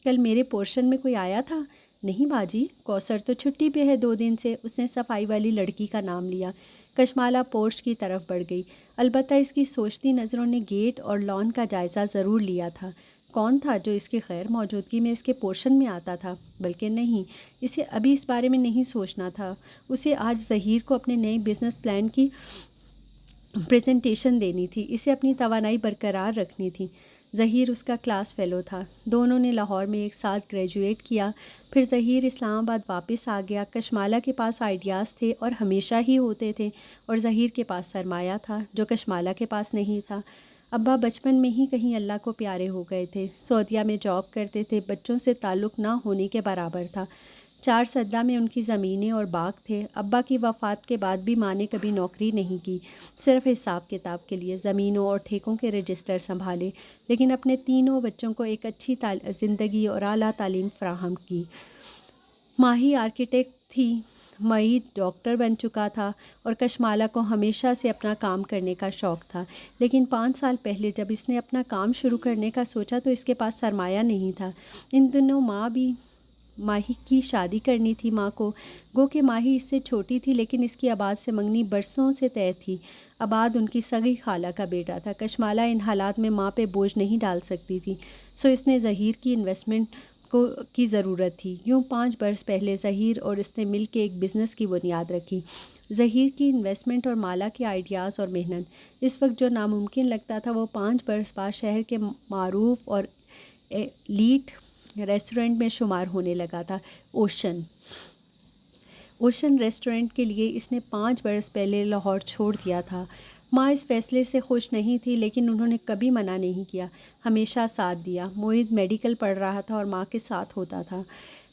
Speaker 1: کل میرے پورشن میں کوئی آیا تھا؟ نہیں باجی، کوثر تو چھٹی پہ ہے 2 دن سے۔ اس نے صفائی والی لڑکی کا نام لیا۔ کشمالہ پورچ کی طرف بڑھ گئی۔ البتہ اس کی سوچتی نظروں نے گیٹ اور لان کا جائزہ ضرور لیا تھا۔ کون تھا جو اس کی غیر موجودگی میں اس کے پورشن میں آتا تھا؟ بلکہ نہیں، اسے ابھی اس بارے میں نہیں سوچنا تھا۔ اسے آج ظہیر کو اپنے نئے بزنس پلان کی پریزنٹیشن دینی تھی۔ اسے اپنی توانائی برقرار رکھنی تھی۔ ظہیر اس کا کلاس فیلو تھا۔ دونوں نے لاہور میں ایک ساتھ گریجویٹ کیا، پھر ظہیر اسلام آباد واپس آ گیا۔ کشمالہ کے پاس آئیڈیاز تھے اور ہمیشہ ہی ہوتے تھے، اور ظہیر کے پاس سرمایہ تھا جو کشمالہ کے پاس نہیں تھا۔ ابا بچپن میں ہی کہیں اللہ کو پیارے ہو گئے تھے، سعودیہ میں جاب کرتے تھے، بچوں سے تعلق نہ ہونے کے برابر تھا۔ 4 سدہ میں ان کی زمینیں اور باغ تھے۔ ابا کی وفات کے بعد بھی ماں نے کبھی نوکری نہیں کی، صرف حساب کتاب کے لیے زمینوں اور ٹھیکوں کے رجسٹر سنبھالے، لیکن اپنے تینوں بچوں کو ایک اچھی زندگی اور اعلیٰ تعلیم فراہم کی۔ ماہی آرکیٹیکٹ تھی، معید ڈاکٹر بن چکا تھا، اور کشمالہ کو ہمیشہ سے اپنا کام کرنے کا شوق تھا۔ لیکن 5 سال پہلے جب اس نے اپنا کام شروع کرنے کا سوچا تو اس کے پاس سرمایہ نہیں تھا۔ ان دنوں ماہی کی شادی کرنی تھی ماں کو، گو کہ ماہی اس سے چھوٹی تھی، لیکن اس کی آباد سے منگنی برسوں سے طے تھی۔ آباد ان کی سگی خالہ کا بیٹا تھا۔ کشمالہ ان حالات میں ماں پہ بوجھ نہیں ڈال سکتی تھی، سو اس نے ظہیر کی انویسٹمنٹ کی ضرورت تھی۔ یوں 5 برس پہلے ظہیر اور اس نے مل کے ایک بزنس کی بنیاد رکھی۔ ظہیر کی انویسٹمنٹ اور مالا کے آئیڈیاز اور محنت، اس وقت جو ناممکن لگتا تھا وہ 5 برس بعد شہر کے معروف اور ایلیٹ ریسٹورنٹ میں شمار ہونے لگا تھا۔ اوشن ریسٹورنٹ کے لیے اس نے 5 برس پہلے لاہور چھوڑ دیا تھا۔ ماں اس فیصلے سے خوش نہیں تھی، لیکن انہوں نے کبھی منع نہیں کیا، ہمیشہ ساتھ دیا۔ معید میڈیکل پڑھ رہا تھا اور ماں کے ساتھ ہوتا تھا۔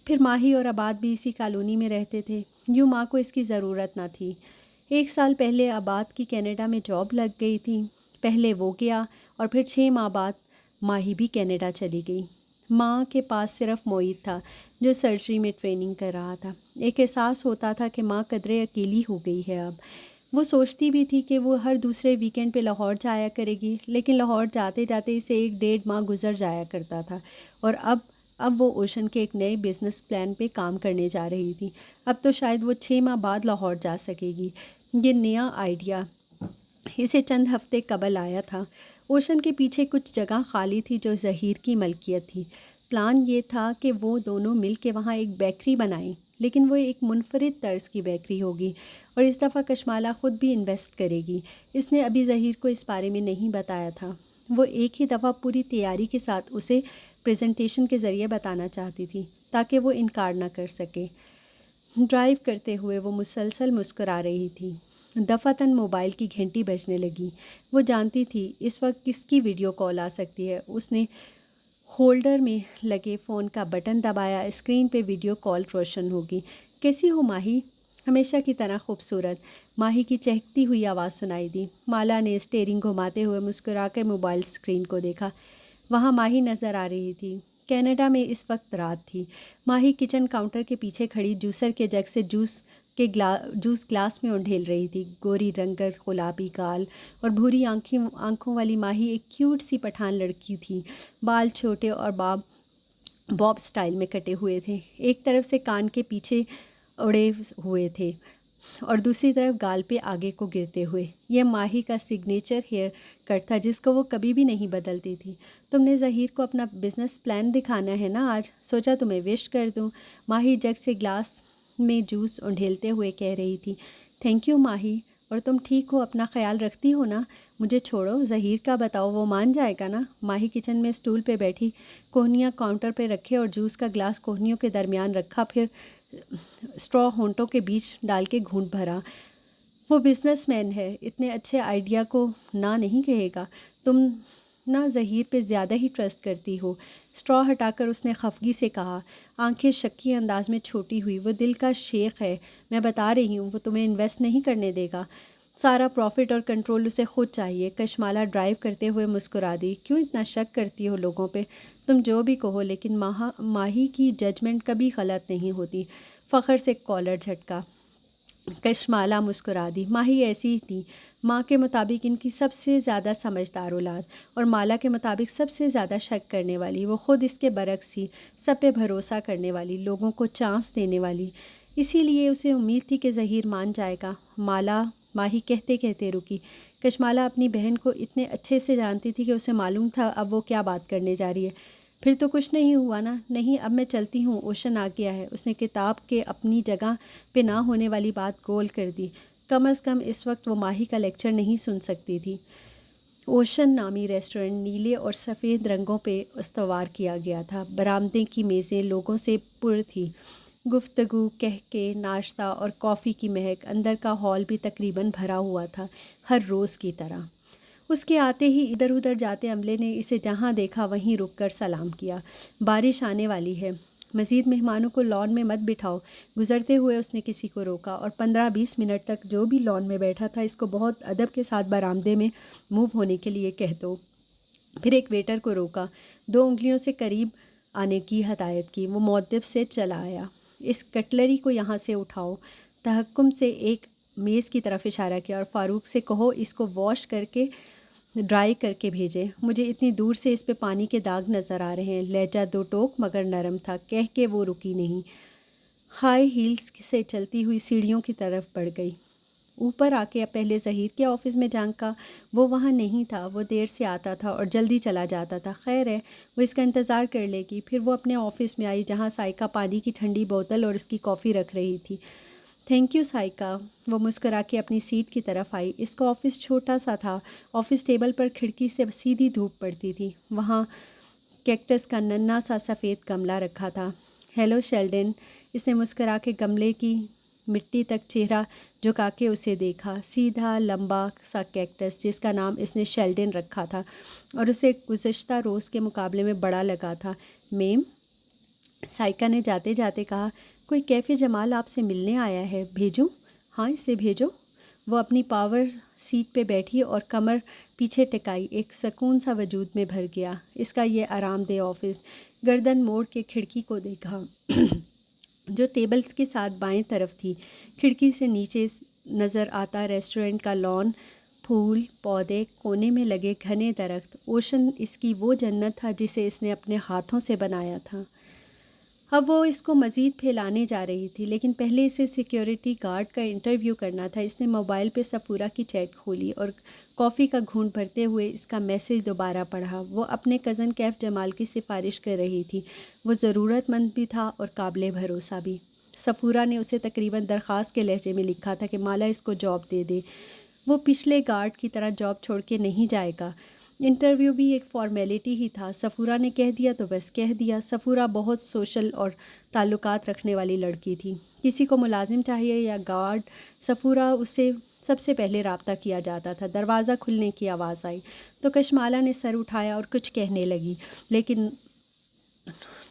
Speaker 1: پھر ماہی اور آباد بھی اسی کالونی میں رہتے تھے، یوں ماں کو اس کی ضرورت نہ تھی۔ 1 سال پہلے آباد کی کینیڈا میں جاب لگ گئی تھی۔ پہلے وہ گیا اور پھر 6 ماہ بعد ماہی بھی کینیڈا چلی گئی۔ ماں کے پاس صرف معید تھا جو سرجری میں ٹریننگ کر رہا تھا۔ ایک احساس ہوتا تھا کہ ماں قدرے اکیلی ہو گئی ہے اب۔ وہ سوچتی بھی تھی کہ وہ ہر دوسرے ویکینڈ پہ لاہور جایا کرے گی، لیکن لاہور جاتے جاتے اسے 1 ڈیڑھ ماہ گزر جایا کرتا تھا، اور اب وہ اوشن کے ایک نئے بزنس پلان پہ کام کرنے جا رہی تھی۔ اب تو شاید وہ 6 ماہ بعد لاہور جا سکے گی۔ یہ نیا آئیڈیا اسے چند ہفتے قبل آیا تھا۔ اوشن کے پیچھے کچھ جگہ خالی تھی جو ظہیر کی ملکیت تھی۔ پلان یہ تھا کہ وہ دونوں مل کے وہاں ایک بیکری بنائیں، لیکن وہ ایک منفرد طرز کی بیکری ہوگی، اور اس دفعہ کشمالہ خود بھی انویسٹ کرے گی۔ اس نے ابھی ظہیر کو اس بارے میں نہیں بتایا تھا۔ وہ ایک ہی دفعہ پوری تیاری کے ساتھ اسے پریزنٹیشن کے ذریعے بتانا چاہتی تھی تاکہ وہ انکار نہ کر سکے۔ ڈرائیو کرتے ہوئے وہ مسلسل مسکرا رہی تھی۔ دفعتاً موبائل کی گھنٹی بجنے لگی۔ وہ جانتی تھی اس وقت کس کی ویڈیو کال آ سکتی ہے۔ اس نے ہولڈر میں لگے فون کا بٹن دبایا، اسکرین پہ ویڈیو کال روشن ہوگی۔ کیسی ہو ماہی؟ ہمیشہ کی طرح خوبصورت، ماہی کی چہکتی ہوئی آواز سنائی دی۔ مالا نے اسٹیئرنگ گھماتے ہوئے مسکرا کر موبائل اسکرین کو دیکھا۔ وہاں ماہی نظر آ رہی تھی۔ کینیڈا میں اس وقت رات تھی۔ ماہی کچن کاؤنٹر کے پیچھے کھڑی جوسر کے جگ سے جوس گلاس میں انڈھیل رہی تھی۔ گوری رنگت، گلابی گال اور بھوری آنکھوں والی ماہی ایک کیوٹ سی پٹھان لڑکی تھی۔ بال چھوٹے اور باب سٹائل میں کٹے ہوئے تھے، ایک طرف سے کان کے پیچھے اڑے ہوئے تھے اور دوسری طرف گال پہ آگے کو گرتے ہوئے۔ یہ ماہی کا سگنیچر ہیئر کٹ تھا جس کو وہ کبھی بھی نہیں بدلتی تھی۔ تم نے ظہیر کو اپنا بزنس پلان دکھانا ہے نا آج، سوچا تمہیں وش کر دوں۔ ماہی جگ سے گلاس میں جوس انڈھیلتے ہوئے کہہ رہی تھی۔ تھینک یو ماہی، اور تم ٹھیک ہو، اپنا خیال رکھتی ہو نا؟ مجھے چھوڑو، ظہیر کا بتاؤ، وہ مان جائے گا نا؟ ماہی کچن میں اسٹول پہ بیٹھی، کوہنیاں کاؤنٹر پہ رکھے اور جوس کا گلاس کوہنیوں کے درمیان رکھا، پھر اسٹرا ہونٹوں کے بیچ ڈال کے گھونٹ بھرا۔ وہ بزنس مین ہے، اتنے اچھے آئیڈیا کو نہ نہیں کہے گا۔ تم نہ ظہیر پہ زیادہ ہی ٹرسٹ کرتی ہو۔ اسٹرا ہٹا کر اس نے خفگی سے کہا، آنکھیں شکی انداز میں چھوٹی ہوئی۔ وہ دل کا شیخ ہے، میں بتا رہی ہوں، وہ تمہیں انویسٹ نہیں کرنے دے گا۔ سارا پروفٹ اور کنٹرول اسے خود چاہیے۔ کشمالہ ڈرائیو کرتے ہوئے مسکرا دی۔ کیوں اتنا شک کرتی ہو لوگوں پہ؟ تم جو بھی کہو، لیکن ماہی کی ججمنٹ کبھی غلط نہیں ہوتی۔ فخر سے کالر جھٹکا۔ کشمالہ مسکرا دی۔ ماہی ایسی ہی تھی، ماں کے مطابق ان کی سب سے زیادہ سمجھدار اولاد، اور مالا کے مطابق سب سے زیادہ شک کرنے والی۔ وہ خود اس کے برعکس تھی، سب پہ بھروسہ کرنے والی، لوگوں کو چانس دینے والی۔ اسی لیے اسے امید تھی کہ ظہیر مان جائے گا۔ ماہی کہتے کہتے رکی۔ کشمالہ اپنی بہن کو اتنے اچھے سے جانتی تھی کہ اسے معلوم تھا اب وہ کیا بات کرنے جا رہی ہے۔ پھر تو کچھ نہیں ہوا نا؟ نہیں، اب میں چلتی ہوں، اوشن آ گیا ہے۔ اس نے کتاب کے اپنی جگہ پہ نہ ہونے والی بات گول کر دی۔ کم از کم اس وقت وہ ماہی کا لیکچر نہیں سن سکتی تھی۔ اوشن نامی ریسٹورنٹ نیلے اور سفید رنگوں پہ استوار کیا گیا تھا۔ برآمدے کی میزیں لوگوں سے پر تھی، گفتگو، کہکے، ناشتہ اور کافی کی مہک۔ اندر کا ہال بھی تقریباً بھرا ہوا تھا، ہر روز کی طرح۔ اس کے آتے ہی ادھر ادھر جاتے عملے نے اسے جہاں دیکھا وہیں رک کر سلام کیا۔ بارش آنے والی ہے، مزید مہمانوں کو لان میں مت بٹھاؤ۔ گزرتے ہوئے اس نے کسی کو روکا، اور 15-20 منٹ تک جو بھی لان میں بیٹھا تھا اس کو بہت ادب کے ساتھ برآمدے میں موو ہونے کے لیے کہہ دو۔ پھر ایک ویٹر کو روکا، 2 انگلیوں سے قریب آنے کی ہدایت کی۔ وہ مؤدب سے چلا آیا۔ اس کٹلری کو یہاں سے اٹھاؤ۔ تحکم سے ایک میز کی طرف اشارہ کیا، اور فاروق سے کہو اس کو واش کر کے ڈرائی کر کے بھیجے۔ مجھے اتنی دور سے اس پہ پانی کے داغ نظر آ رہے ہیں۔ لہجہ 2 ٹوک مگر نرم تھا۔ کہہ کے وہ رکی نہیں، ہائی ہیلز سے چلتی ہوئی سیڑھیوں کی طرف بڑھ گئی۔ اوپر آ کے پہلے ظہیر کے آفس میں جھانکا، وہ وہاں نہیں تھا۔ وہ دیر سے آتا تھا اور جلدی چلا جاتا تھا۔ خیر ہے، وہ اس کا انتظار کر لے گی۔ پھر وہ اپنے آفس میں آئی جہاں سائیکہ پانی کی ٹھنڈی بوتل اور اس کی کافی رکھ رہی تھی۔ Thank you Saika. وہ مسکرا کے اپنی سیٹ کی طرف آئی۔ اس کا آفس چھوٹا سا تھا۔ آفس ٹیبل پر کھڑکی سے سیدھی دھوپ پڑتی تھی۔ وہاں کیکٹس کا ننھا سا سفید گملہ رکھا تھا۔ Hello Sheldon. اس نے مسکرا کے گملے کی مٹی تک چہرہ جھکا کے اسے دیکھا۔ سیدھا لمبا سا کیکٹس جس کا نام اس نے شیلڈن رکھا تھا اور اسے گزشتہ روز کے مقابلے میں بڑا لگا تھا۔ میم، سائیکہ نے جاتے جاتے کہا، کوئی کیف جمال آپ سے ملنے آیا ہے، بھیجوں؟ ہاں، اسے بھیجو۔ وہ اپنی پاور سیٹ پہ بیٹھی اور کمر پیچھے ٹکائی۔ ایک سکون سا وجود میں بھر گیا۔ اس کا یہ آرام دہ آفس۔ گردن موڑ کے کھڑکی کو دیکھا جو ٹیبلز کے ساتھ بائیں طرف تھی۔ کھڑکی سے نیچے نظر آتا ریسٹورنٹ کا لان، پھول، پودے، کونے میں لگے گھنے درخت۔ اوشن اس کی وہ جنت تھا جسے اس نے اپنے ہاتھوں سے بنایا تھا۔ اب وہ اس کو مزید پھیلانے جا رہی تھی، لیکن پہلے اسے سیکیورٹی گارڈ کا انٹرویو کرنا تھا۔ اس نے موبائل پہ صفورہ کی چیٹ کھولی اور کافی کا گھونٹ بھرتے ہوئے اس کا میسیج دوبارہ پڑھا۔ وہ اپنے کزن کیف جمال کی سفارش کر رہی تھی۔ وہ ضرورت مند بھی تھا اور قابل بھروسہ بھی۔ صفورہ نے اسے تقریباً درخواست کے لہجے میں لکھا تھا کہ مالا اس کو جاب دے دے۔ وہ پچھلے گارڈ کی طرح جاب چھوڑ کے نہیں جائے گا۔ انٹرویو بھی ایک فارمیلٹی ہی تھا۔ صفورہ نے کہہ دیا تو بس کہہ دیا۔ صفورہ بہت سوشل اور تعلقات رکھنے والی لڑکی تھی۔ کسی کو ملازم چاہیے یا گارڈ، صفورہ اسے سب سے پہلے رابطہ کیا جاتا تھا۔ دروازہ کھلنے کی آواز آئی تو کشمالہ نے سر اٹھایا اور کچھ کہنے لگی، لیکن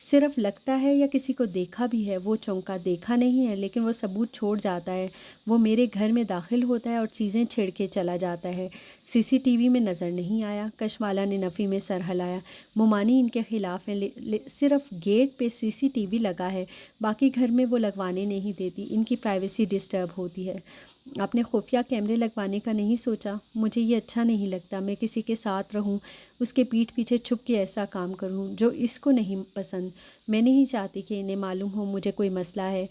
Speaker 1: صرف لگتا ہے یا کسی کو دیکھا بھی ہے؟ وہ چونکا، دیکھا نہیں ہے لیکن وہ ثبوت چھوڑ جاتا ہے۔ وہ میرے گھر میں داخل ہوتا ہے اور چیزیں چھیڑ کے چلا جاتا ہے۔ سی سی ٹی وی میں نظر نہیں آیا؟ کشمالہ نے نفی میں سر ہلایا۔ ممانی ان کے خلاف ہیں، صرف گیٹ پہ سی سی ٹی وی لگا ہے، باقی گھر میں وہ لگوانے نہیں دیتی، ان کی پرائیویسی ڈسٹرب ہوتی ہے۔ آپ نے خفیہ کیمرے لگوانے کا نہیں سوچا؟ مجھے یہ اچھا نہیں لگتا، میں کسی کے ساتھ رہوں، اس کے پیٹھ پیچھے چھپ کے ایسا کام کروں جو اس کو نہیں پسند۔ میں نہیں چاہتی کہ انہیں معلوم ہو مجھے کوئی مسئلہ ہے،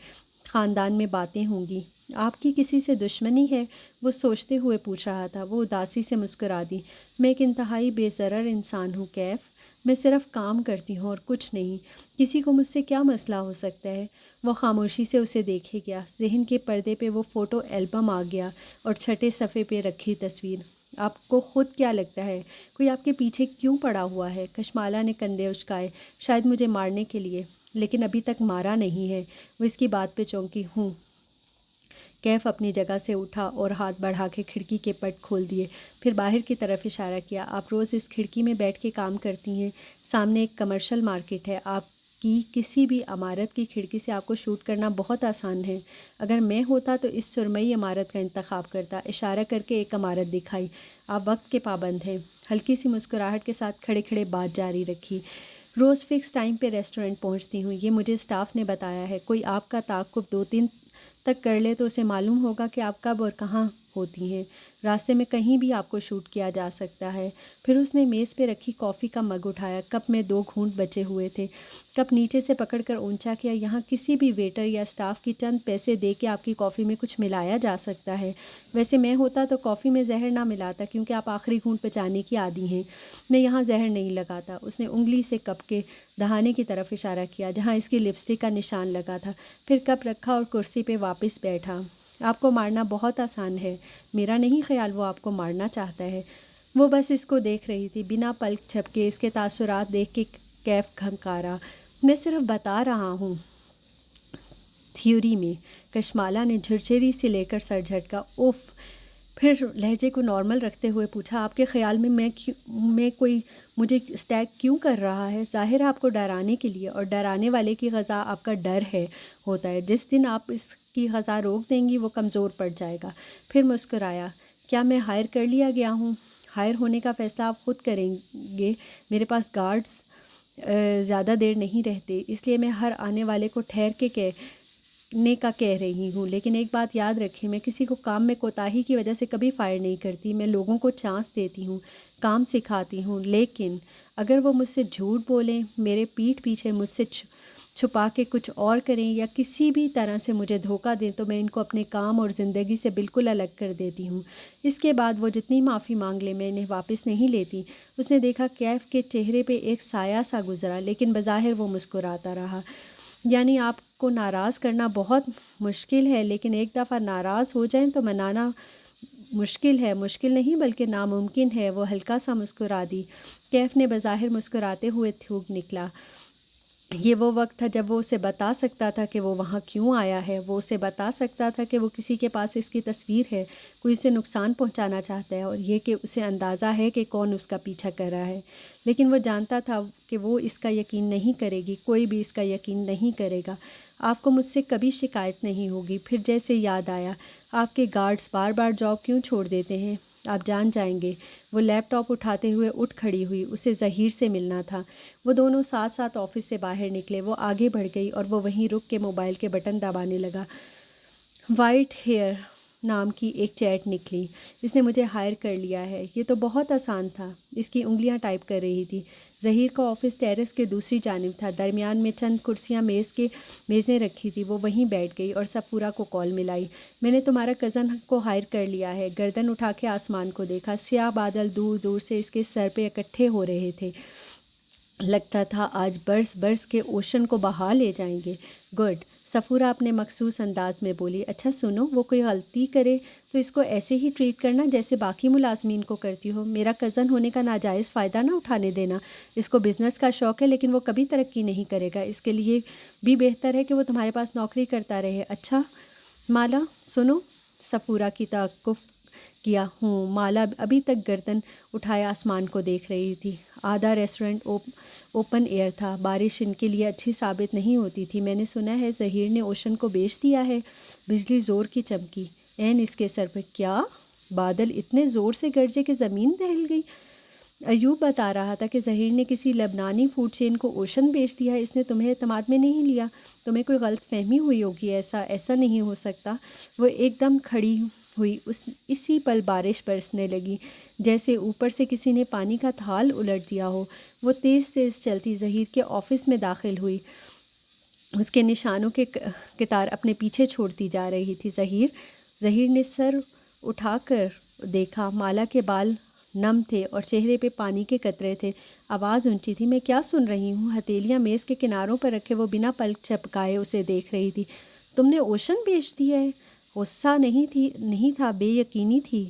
Speaker 1: خاندان میں باتیں ہوں گی۔ آپ کی کسی سے دشمنی ہے؟ وہ سوچتے ہوئے پوچھ رہا تھا۔ وہ اداسی سے مسکرا دی۔ میں ایک انتہائی بے ضرر انسان ہوں کیف، میں صرف کام کرتی ہوں اور کچھ نہیں، کسی کو مجھ سے کیا مسئلہ ہو سکتا ہے؟ وہ خاموشی سے اسے دیکھے گیا۔ ذہن کے پردے پہ وہ فوٹو البم آ گیا اور چھٹے صفحے پہ رکھی تصویر۔ آپ کو خود کیا لگتا ہے کوئی آپ کے پیچھے کیوں پڑا ہوا ہے؟ کشمالہ نے کندھے اچکائے۔ شاید مجھے مارنے کے لیے، لیکن ابھی تک مارا نہیں ہے۔ وہ اس کی بات پہ چونکی۔ ہوں۔ کیف اپنی جگہ سے اٹھا اور ہاتھ بڑھا کے کھڑکی کے پٹ کھول دیے، پھر باہر کی طرف اشارہ کیا۔ آپ روز اس کھڑکی میں بیٹھ کے کام کرتی ہیں، سامنے ایک کمرشل مارکیٹ ہے، آپ کی کسی بھی عمارت کی کھڑکی سے آپ کو شوٹ کرنا بہت آسان ہے۔ اگر میں ہوتا تو اس سرمئی عمارت کا انتخاب کرتا۔ اشارہ کر کے ایک عمارت دکھائی۔ آپ وقت کے پابند ہیں۔ ہلکی سی مسکراہٹ کے ساتھ کھڑے کھڑے بات جاری رکھی۔ روز فکس ٹائم پہ ریسٹورنٹ پہنچتی ہوں، یہ مجھے اسٹاف نے بتایا ہے۔ کوئی آپ کا تعاقب 2-3 تک کر لے تو اسے معلوم ہوگا کہ آپ کب اور کہاں ہوتی ہیں۔ راستے میں کہیں بھی آپ کو شوٹ کیا جا سکتا ہے۔ پھر اس نے میز پہ رکھی کافی کا مگ اٹھایا۔ کپ میں 2 گھونٹ بچے ہوئے تھے۔ کپ نیچے سے پکڑ کر اونچا کیا۔ یہاں کسی بھی ویٹر یا اسٹاف کی چند پیسے دے کے آپ کی کافی میں کچھ ملایا جا سکتا ہے۔ ویسے میں ہوتا تو کافی میں زہر نہ ملاتا، کیونکہ آپ آخری گھونٹ پچانے کی عادی ہیں۔ میں یہاں زہر نہیں لگاتا۔ اس نے انگلی سے کپ کے دہانے کی طرف اشارہ کیا جہاں اس کی لپسٹک کا نشان لگا تھا، پھر کپ رکھا اور کرسی پہ واپس بیٹھا۔ آپ کو مارنا بہت آسان ہے، میرا نہیں خیال وہ آپ کو مارنا چاہتا ہے۔ وہ بس اس کو دیکھ رہی تھی، بنا پلک جھپکے اس کے تاثرات دیکھ کے کیف کھنکارا۔ میں صرف بتا رہا ہوں تھیوری میں۔ کشمالہ نے جھرجھری سے لے کر سر جھٹکا۔ اوف! پھر لہجے کو نارمل رکھتے ہوئے پوچھا، آپ کے خیال میں میں کوئی مجھے اسٹیک کیوں کر رہا ہے؟ ظاہر ہے آپ کو ڈرانے کے لیے، اور ڈرانے والے کی غذا آپ کا ڈر ہے ہوتا ہے۔ جس دن آپ اس کی غذا روک دیں گی وہ کمزور پڑ جائے گا۔ پھر مسکرایا۔ کیا میں ہائر کر لیا گیا ہوں؟ ہائر ہونے کا فیصلہ آپ خود کریں گے۔ میرے پاس گارڈز زیادہ دیر نہیں رہتے، اس لیے میں ہر آنے والے کو ٹھہر کے کہنے کا کہہ رہی ہوں، لیکن ایک بات یاد رکھیں، میں کسی کو کام میں کوتاہی کی وجہ سے کبھی فائر نہیں کرتی۔ میں لوگوں کو چانس دیتی ہوں، کام سکھاتی ہوں، لیکن اگر وہ مجھ سے جھوٹ بولیں، میرے پیٹھ پیچھے مجھ سے چھپا کے کچھ اور کریں یا کسی بھی طرح سے مجھے دھوکہ دیں تو میں ان کو اپنے کام اور زندگی سے بالکل الگ کر دیتی ہوں۔ اس کے بعد وہ جتنی معافی مانگ لے میں انہیں واپس نہیں لیتی۔ اس نے دیکھا کیف کے چہرے پہ ایک سایہ سا گزرا، لیکن بظاہر وہ مسکراتا رہا۔ یعنی آپ کو ناراض کرنا بہت مشکل ہے، لیکن ایک دفعہ ناراض ہو جائیں تو منانا مشکل ہے؟ مشکل نہیں بلکہ ناممکن ہے۔ وہ ہلکا سا مسکرا دی۔ کیف نے بظاہر مسکراتے ہوئے تھوک نکلا۔ یہ وہ وقت تھا جب وہ اسے بتا سکتا تھا کہ وہ وہاں کیوں آیا ہے۔ وہ اسے بتا سکتا تھا کہ وہ کسی کے پاس اس کی تصویر ہے، کوئی اسے نقصان پہنچانا چاہتا ہے، اور یہ کہ اسے اندازہ ہے کہ کون اس کا پیچھا کر رہا ہے، لیکن وہ جانتا تھا کہ وہ اس کا یقین نہیں کرے گی، کوئی بھی اس کا یقین نہیں کرے گا۔ آپ کو مجھ سے کبھی شکایت نہیں ہوگی۔ پھر جیسے یاد آیا، آپ کے گارڈز بار بار جاب کیوں چھوڑ دیتے ہیں؟ آپ جان جائیں گے۔ وہ لیپ ٹاپ اٹھاتے ہوئے اٹھ کھڑی ہوئی، اسے ظہیر سے ملنا تھا۔ وہ دونوں ساتھ ساتھ آفس سے باہر نکلے۔ وہ آگے بڑھ گئی اور وہ وہیں رک کے موبائل کے بٹن دبانے لگا۔ وائٹ ہیئر نام کی ایک چیٹ نکلی۔ اس نے مجھے ہائر کر لیا ہے۔ یہ تو بہت آسان تھا۔ اس کی انگلیاں ٹائپ کر رہی تھی۔ ظہیر کا آفس ٹیرس کے دوسری جانب تھا۔ درمیان میں چند کرسیاں میزیں رکھی تھی۔ وہ وہیں بیٹھ گئی اور صفورہ کو کال ملائی۔ میں نے تمہارا کزن کو ہائر کر لیا ہے۔ گردن اٹھا کے آسمان کو دیکھا۔ سیاہ بادل دور دور سے اس کے سر پہ اکٹھے ہو رہے تھے۔ لگتا تھا آج برس برس کے اوشن کو بہا لے جائیں گے۔ گڈ، صفورہ اپنے مخصوص انداز میں بولی۔ اچھا سنو، وہ کوئی غلطی کرے تو اس کو ایسے ہی ٹریٹ کرنا جیسے باقی ملازمین کو کرتی ہو۔ میرا کزن ہونے کا ناجائز فائدہ نہ اٹھانے دینا۔ اس کو بزنس کا شوق ہے، لیکن وہ کبھی ترقی نہیں کرے گا۔ اس کے لیے بھی بہتر ہے کہ وہ تمہارے پاس نوکری کرتا رہے۔ اچھا مالا، سنو، صفورہ کی توقف کیا ہوں۔ مالا ابھی تک گردن اٹھائے آسمان کو دیکھ رہی تھی۔ آدھا ریسٹورنٹ اوپن ایئر تھا، بارش ان کے لیے اچھی ثابت نہیں ہوتی تھی۔ میں نے سنا ہے ظہیر نے اوشن کو بیچ دیا ہے۔ بجلی زور کی چمکی عین اس کے سر پہ۔ کیا؟ بادل اتنے زور سے گرجے کہ زمین دہل گئی۔ ایوب بتا رہا تھا کہ ظہیر نے کسی لبنانی فوڈ چین کو اوشن بیچ دیا ہے۔ اس نے تمہیں اعتماد میں نہیں لیا، تمہیں کوئی غلط فہمی ہوئی ہوگی۔ ایسا نہیں ہو سکتا۔ وہ ایک دم کھڑی ہوئی، اسی پل بارش برسنے لگی، جیسے اوپر سے کسی نے پانی کا تھال الٹ دیا ہو۔ وہ تیز تیز چلتی ظہیر کے آفس میں داخل ہوئی، اس کے نشانوں کے قطار اپنے پیچھے چھوڑتی جا رہی تھی۔ ظہیر نے سر اٹھا کر دیکھا، مالا کے بال نم تھے اور چہرے پہ پانی کے قطرے تھے۔ آواز اونچی تھی۔ میں کیا سن رہی ہوں؟ ہتھیلیاں میز کے کناروں پر رکھے وہ بنا پلک جھپکائے اسے دیکھ رہی تھی۔ تم نے اوشن بیچ دیا ہے؟ غصہ نہیں تھا، بے یقینی تھی۔